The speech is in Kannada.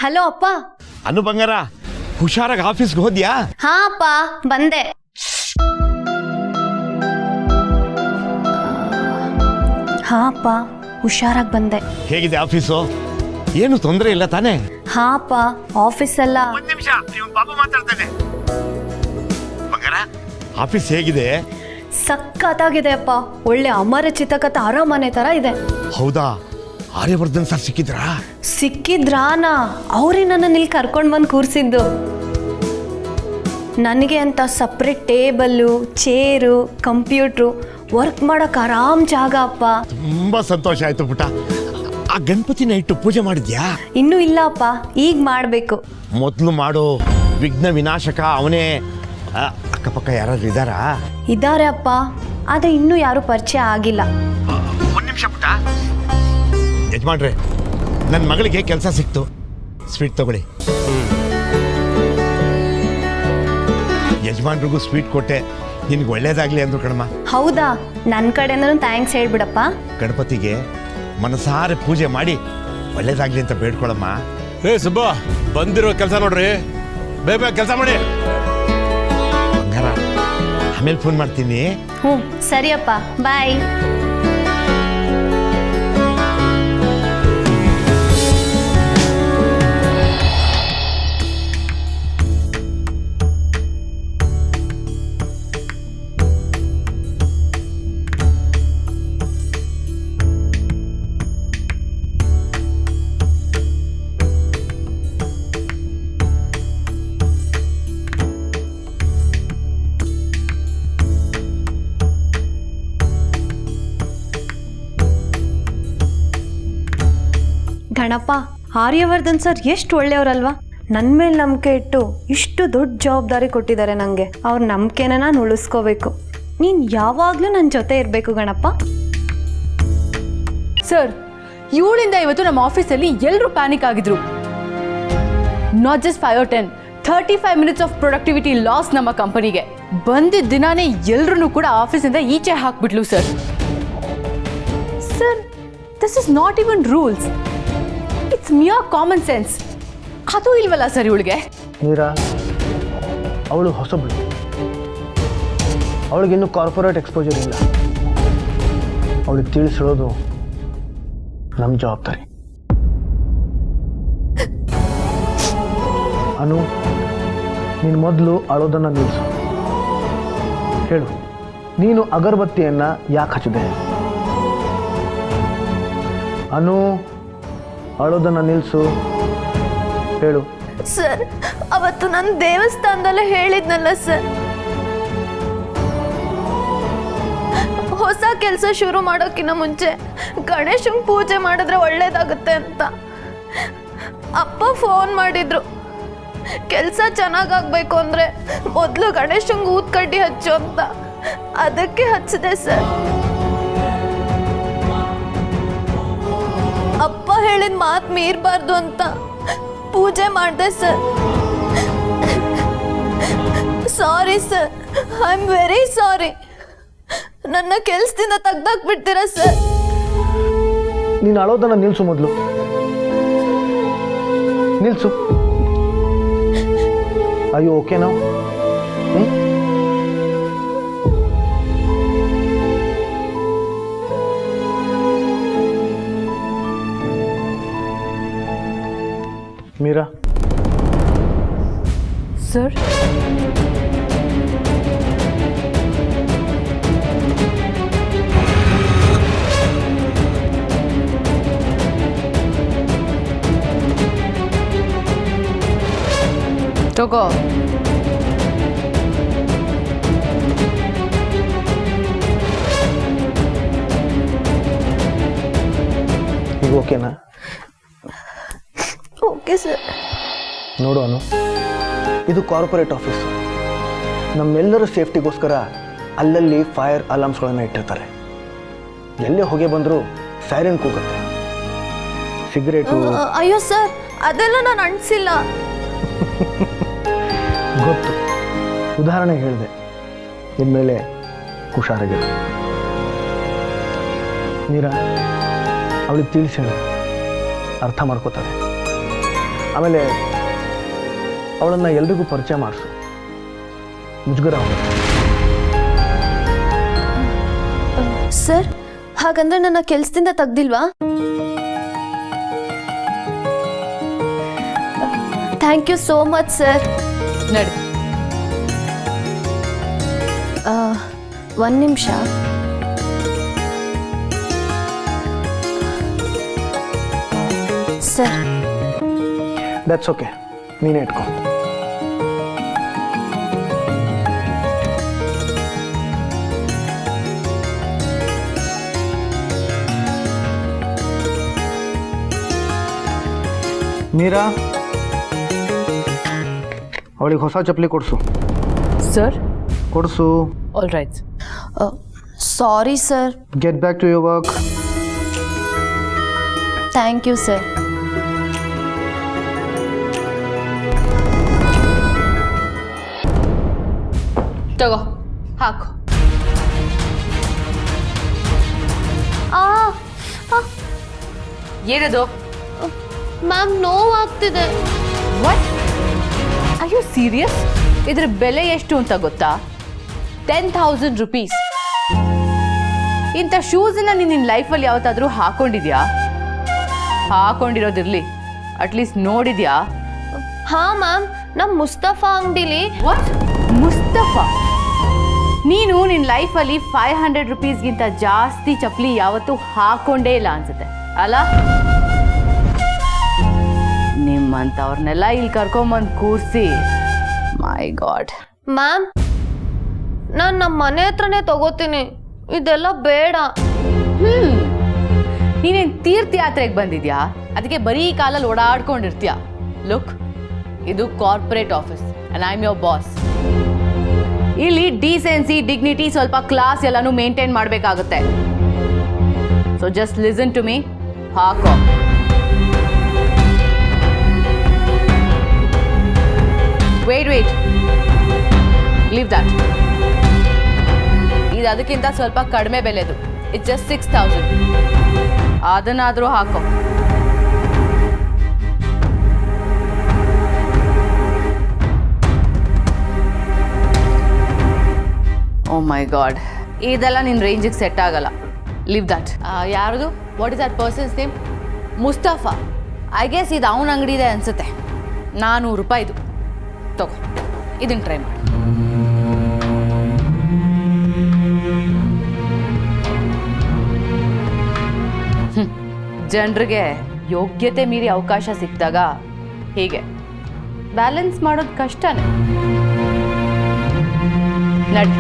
ಹಲೋ ಅಪ್ಪ. ಅನು ಬಂಗಾರ, ಹುಷಾರಾಗಿ ಆಫೀಸ್ಗೆ ಹೋದ್ಯಾ? ಹಾ ಅಪ್ಪ, ಬಂದೆ. ಹಾ ಅಪ್ಪ, ಹುಷಾರಾಗಿ ಬಂದೆ. ಹೇಗಿದೆ ಆಫೀಸು? ಏನು ತೊಂದರೆ ಇಲ್ಲ ತಾನೇ? ಹಾ ಅಪ್ಪ, ಆಫೀಸ್ ಎಲ್ಲ. ಒಂದ್ ನಿಮಿಷ, ಬಾಬು ಮಾತಾಡ್ತಾನೆ. ಬಂಗಾರ, ಆಫೀಸ್ ಹೇಗಿದೆ? ಸಖತ್ತಾಗಿದೆ ಅಪ್ಪ. ಒಳ್ಳೆ ಅಮರಚಿತ ಕಥೆ ಅರಮನೆ ತರ ಇದೆ. ಹೌದಾ? ಆರ್ಯವರ್ಧನ್ ಸರ್ ಸಿಕ್ಕಿದ್ರಾ? ಸಿಕ್ಕಿದ್ರಾನ? ಅವ್ರೇ ನನ್ನ ಇಲ್ಲಿ ಕರ್ಕೊಂಡು ಬಂದು ಕೂರಿಸಿದ್ದು. ನನಗೆ ಅಂತ separate table, chair, computer, work ಮಾಡೋಕೆ ಆರಾಮ್ ಜಾಗ ಅಪ್ಪ. ತುಂಬಾ ಸಂತೋಷ ಆಯ್ತು ಪುಟ. ಆ ಗಣಪತಿನ ಇಟ್ಟು ಪೂಜೆ ಮಾಡಿದ್ಯಾ? ಇನ್ನೂ ಇಲ್ಲ ಅಪ್ಪ, ಈಗ ಮಾಡಬೇಕು. ಮೊದಲು ಮಾಡು, ವಿಘ್ನ ವಿನಾಶಕ ಅವನೇ. ಅಕ್ಕಪಕ್ಕ ಯಾರಾದ್ರೂ ಇದ್ದಾರಾ? ಇದ್ದಾರೆ ಅಪ್ಪ, ಆದರೆ ಇನ್ನೂ ಯಾರೂ ಪರಿಚಯ ಆಗಿಲ್ಲ. ಒಂದು ನಿಮಿಷ ಪುಟ. ಯಜಮಾನ್ರೆ, ನನ್ನ ಮಗಳಿಗೆ ಕೆಲಸ ಸಿಕ್ತು. ಸ್ವೀಟ್ ತಗೊಳ್ಳಿ. ಯಜಮಾನ್ರಿಗೂ ಸ್ವೀಟ್ ಕೊಟ್ಟೆ, ನಿನ್ಗೆ ಒಳ್ಳೇದಾಗ್ಲಿ ಅಂದ್ರು ಕಣಮ್ಮ. ಹೌದಾ? ನನ್ನ ಕಡೆಯಿಂದನೂ ಥ್ಯಾಂಕ್ಸ್ ಹೇಳ್ಬಿಡಪ್ಪ. ಗಣಪತಿಗೆ ಮನಸಾರೆ ಪೂಜೆ ಮಾಡಿ ಒಳ್ಳೇದಾಗ್ಲಿ ಅಂತ ಬೇಡ್ಕೊಳಮ್ಮ. ಏ ಸುಬ್ಬ, ಬಂದಿರೋ ಕೆಲಸ ನೋಡ್ರಿ, ಬೇಗ ಕೆಲಸ ಮಾಡಿ. ಬಂಗಾರ, ಆಮೇಲೆ ಫೋನ್ ಮಾಡ್ತೀನಿ. ಹ್ಞೂ ಸರಿಯಪ್ಪ, ಬಾಯ್. ಗಣಪ, ಆರ್ಯವರ್ಧನ್ ಸರ್ ಎಷ್ಟು ಒಳ್ಳೆಯವರಲ್ವಾ? ನನ್ನ ಮೇಲೆ ನಂಬಿಕೆ ಇಟ್ಟು ಇಷ್ಟು ದೊಡ್ಡ ಜವಾಬ್ದಾರಿ ಕೊಟ್ಟಿದ್ದಾರೆ ನನಗೆ. ಅವ್ರ ನಂಬಿಕೆನ ನಾನು ಉಳಿಸ್ಕೋಬೇಕು. ನೀನು ಯಾವಾಗಲೂ ನನ್ನ ಜೊತೆ ಇರಬೇಕು ಗಣಪ. ಸರ್, ಇವಳಿಂದ ಇವತ್ತು ನಮ್ಮ ಆಫೀಸಲ್ಲಿ ಎಲ್ಲರೂ ಪ್ಯಾನಿಕ್ ಆಗಿದ್ರು. Not just 5 or 10, 35 minutes of productivity loss ನಮ್ಮ ಕಂಪನಿಗೆ. ಬಂದಿದ್ದ ದಿನಾನೇ ಎಲ್ಲರೂ ಕೂಡ ಆಫೀಸಿಂದ ಈಚೆ ಹಾಕ್ಬಿಟ್ಲು sir. Sir, this is not even rules, it's mere common sense. ಅದು ಇಲ್ವಲ್ಲ ಸರ್ ಇವಳಿಗೆ? ಮೀರಾ, ಅವಳು ಹೊಸಬಳು. ಅವಳಿಗಿನ್ನೂ ಕಾರ್ಪೊರೇಟ್ ಎಕ್ಸ್ಪೋಜರ್ ಇಲ್ಲ. ಅವಳಿಗೆ ತಿಳಿಸಿರೋದು ನಮ್ಮ ಜವಾಬ್ದಾರಿ. ಅನು, ನೀನು ಮೊದಲು ಅಳೋದನ್ನು ನಿಲ್ಲಿಸು. ಹೇಳು, ನೀನು ಅಗರಬತ್ತಿಯನ್ನು ಯಾಕೆ ಹಚ್ಚಿದೆ? ಅನು, ಅಳೋದನ್ನು ನಿಲ್ಲಿಸು. ಹೇಳು. ಸರ್, ಅವತ್ತು ನಾನು ದೇವಸ್ಥಾನದಲ್ಲೇ ಹೇಳಿದ್ನಲ್ಲ ಸರ್, ಹೊಸ ಕೆಲಸ ಶುರು ಮಾಡೋಕ್ಕಿಂತ ಮುಂಚೆ ಗಣೇಶಂಗೆ ಪೂಜೆ ಮಾಡಿದ್ರೆ ಒಳ್ಳೇದಾಗುತ್ತೆ ಅಂತ. ಅಪ್ಪ ಫೋನ್ ಮಾಡಿದ್ರು, ಕೆಲಸ ಚೆನ್ನಾಗಾಗಬೇಕು ಅಂದರೆ ಮೊದಲು ಗಣೇಶಂಗೆ ಊದ್ ಕಡ್ಡಿ ಹಚ್ಚು ಅಂತ. ಅದಕ್ಕೆ ಹಚ್ಚಿದೆ ಸರ್. ಅಪ್ಪ ಹೇಳಿದ ಮಾತು ಮೀರಬಾರ್ದು ಅಂತ ಪೂಜೆ ಮಾಡಿದೆ sir. Sorry sir, I am very sorry. ನನ್ನ ಕೆಲಸದಿಂದ ತೆಗ್ದಾಕ್ಬಿಡ್ತೀರಾ ಸರ್? ನೀನು ಅಳೋದನ್ನು ನಿಲ್ಲಿಸು. ಮೊದಲು ನಿಲ್ಲಿಸು. ಅಯ್ಯೋ, ಓಕೆ ನಾವು ಮೀರಾ. ಸರ್, ತಗೋ. ಈಗ ಓಕೆನಾ? Okay sir. ನೋಡು ಅನು, ಇದು ಕಾರ್ಪೊರೇಟ್ ಆಫೀಸು. ನಮ್ಮೆಲ್ಲರ ಸೇಫ್ಟಿಗೋಸ್ಕರ ಅಲ್ಲಲ್ಲಿ ಫೈರ್ ಅಲಾರ್ಮ್ಸ್ಗಳನ್ನು ಇಟ್ಟಿರ್ತಾರೆ. ಎಲ್ಲೇ ಹೊಗೆ ಬಂದರೂ ಸೈರನ್ ಕೂಗುತ್ತೆ. ಸಿಗರೇಟು. ಅಯ್ಯೋ ಸರ್, ಅದೆಲ್ಲ ನಾನು ಅಂಟಿಸಿಲ್ಲ. ಗೊತ್ತು, ಉದಾಹರಣೆಗೆ ಹೇಳಿದೆ. ಇನ್ಮೇಲೆ ಹುಷಾರಾಗಿರು. ಮೀರಾ, ಅವಳಿಗೆ ತಿಳಿಸಿ, ಅರ್ಥ ಮಾಡ್ಕೋತಾರೆ. ಆಮೇಲೆ ಅವಳನ್ನು ಎಲ್ರಿಗೂ ಪರಿಚಯ ಮಾಡಿಸು. ಮುಜುಗರ ಆಗುತ್ತೆ. ಸರ್, ಹಾಗಂದ್ರೆ ನನ್ನ ಕೆಲಸದಿಂದ ತೆಗ್ದಿಲ್ವಾ? Thank you so much sir. ನಡಿ. ಒಂದು ನಿಮಿಷ. ಸರ್, ದಟ್ಸ್ ಓಕೆ, ನೀನೇ ಇಟ್ಕೊ. ಮೀರಾ, ಅವಳಿಗೆ ಹೊಸ ಚಪ್ಪಲಿ ಕೊಡಿಸು. ಸರ್, ಕೊಡಿಸು. All right. Sorry sir. Get back to your work. Thank you sir. ತಗೋ, ಹಾಕು. ಏನದು? ಮ್ಯಾಮ್, ನೋವಾಗ್ತಿದೆ. ವಾಟ್? Are you serious? ಇದ್ರ ಬೆಲೆ ಎಷ್ಟು ಅಂತ ಗೊತ್ತಾ? 10,000 rupees. ಇಂಥ ಶೂಸನ್ನ ನೀನು ನಿನ್ನ ಲೈಫಲ್ಲಿ ಯಾವತ್ತಾದರೂ ಹಾಕೊಂಡಿದ್ಯಾ? ಹಾಕೊಂಡಿರೋದಿರ್ಲಿ, ಅಟ್ಲೀಸ್ಟ್ ನೋಡಿದ್ಯಾ? ಹಾ ಮ್ಯಾಮ್, ನಮ್ಮ ಮುಸ್ತಫಾ ಅಂಗಡಿಲಿ. ವಾಟ್? ಮುಸ್ತಫಾ? ನೀನು ನಿನ್ನ ಲೈಫಲ್ಲಿ 500 rupeesಗಿಂತ ಜಾಸ್ತಿ ಚಪ್ಪಲಿ ಯಾವತ್ತೂ ಹಾಕೊಂಡೇ ಇಲ್ಲ ಅನ್ಸುತ್ತೆ ಅಲ್ಲ? ನಿಮ್ಮಂಥವ್ರನ್ನೆಲ್ಲ ಇಲ್ಲಿ ಕರ್ಕೊಂಬಂದು ಕೂರಿಸಿ, ಮೈ ಗಾಡ್. ಮ್ಯಾಮ್, ನಾನು ನಮ್ಮ ಮನೆ ಹತ್ರನೇ ತಗೋತೀನಿ, ಇದೆಲ್ಲ ಬೇಡ. ನೀನೇನು ತೀರ್ಥಯಾತ್ರೆಗೆ ಬಂದಿದ್ಯಾ? ಅದಕ್ಕೆ ಬರೀ ಕಾಲಲ್ಲಿ ಓಡಾಡ್ಕೊಂಡಿರ್ತೀಯ. ಲುಕ್, ಇದು corporate office and I am your boss. ಇಲ್ಲಿ ಡೀಸೆನ್ಸಿ, ಡಿಗ್ನಿಟಿ, ಸ್ವಲ್ಪ ಕ್ಲಾಸ್ ಎಲ್ಲನೂ ಮೇಂಟೈನ್ ಮಾಡಬೇಕಾಗುತ್ತೆ. So just listen to me. ಹಾಕೋ. Wait, leave that. ಇದು ಅದಕ್ಕಿಂತ ಸ್ವಲ್ಪ ಕಡಿಮೆ ಬೆಲೆದು. It's just 6,000. ಅದನ್ನಾದರೂ ಹಾಕೋ. ಓ ಮೈ ಗಾಡ್, ಇದೆಲ್ಲ ನಿನ್ನ ರೇಂಜಿಗೆ ಸೆಟ್ ಆಗಲ್ಲ. Leave that. ಯಾರದು? What is that person's name? Mustafa. I guess ಇದು ಅವನ ಅಂಗಡಿ ಇದೆ ಅನ್ಸುತ್ತೆ. 400 ರೂಪಾಯಿದು. ತಗೋ, ಇದನ್ನು ಟ್ರೈ ಮಾಡಿ. ಜನರಿಗೆ ಯೋಗ್ಯತೆ ಮೀರಿ ಅವಕಾಶ ಸಿಕ್ಕಿದಾಗ ಹೀಗೆ ಬ್ಯಾಲೆನ್ಸ್ ಮಾಡೋದು ಕಷ್ಟನೇ. ನಡಿ.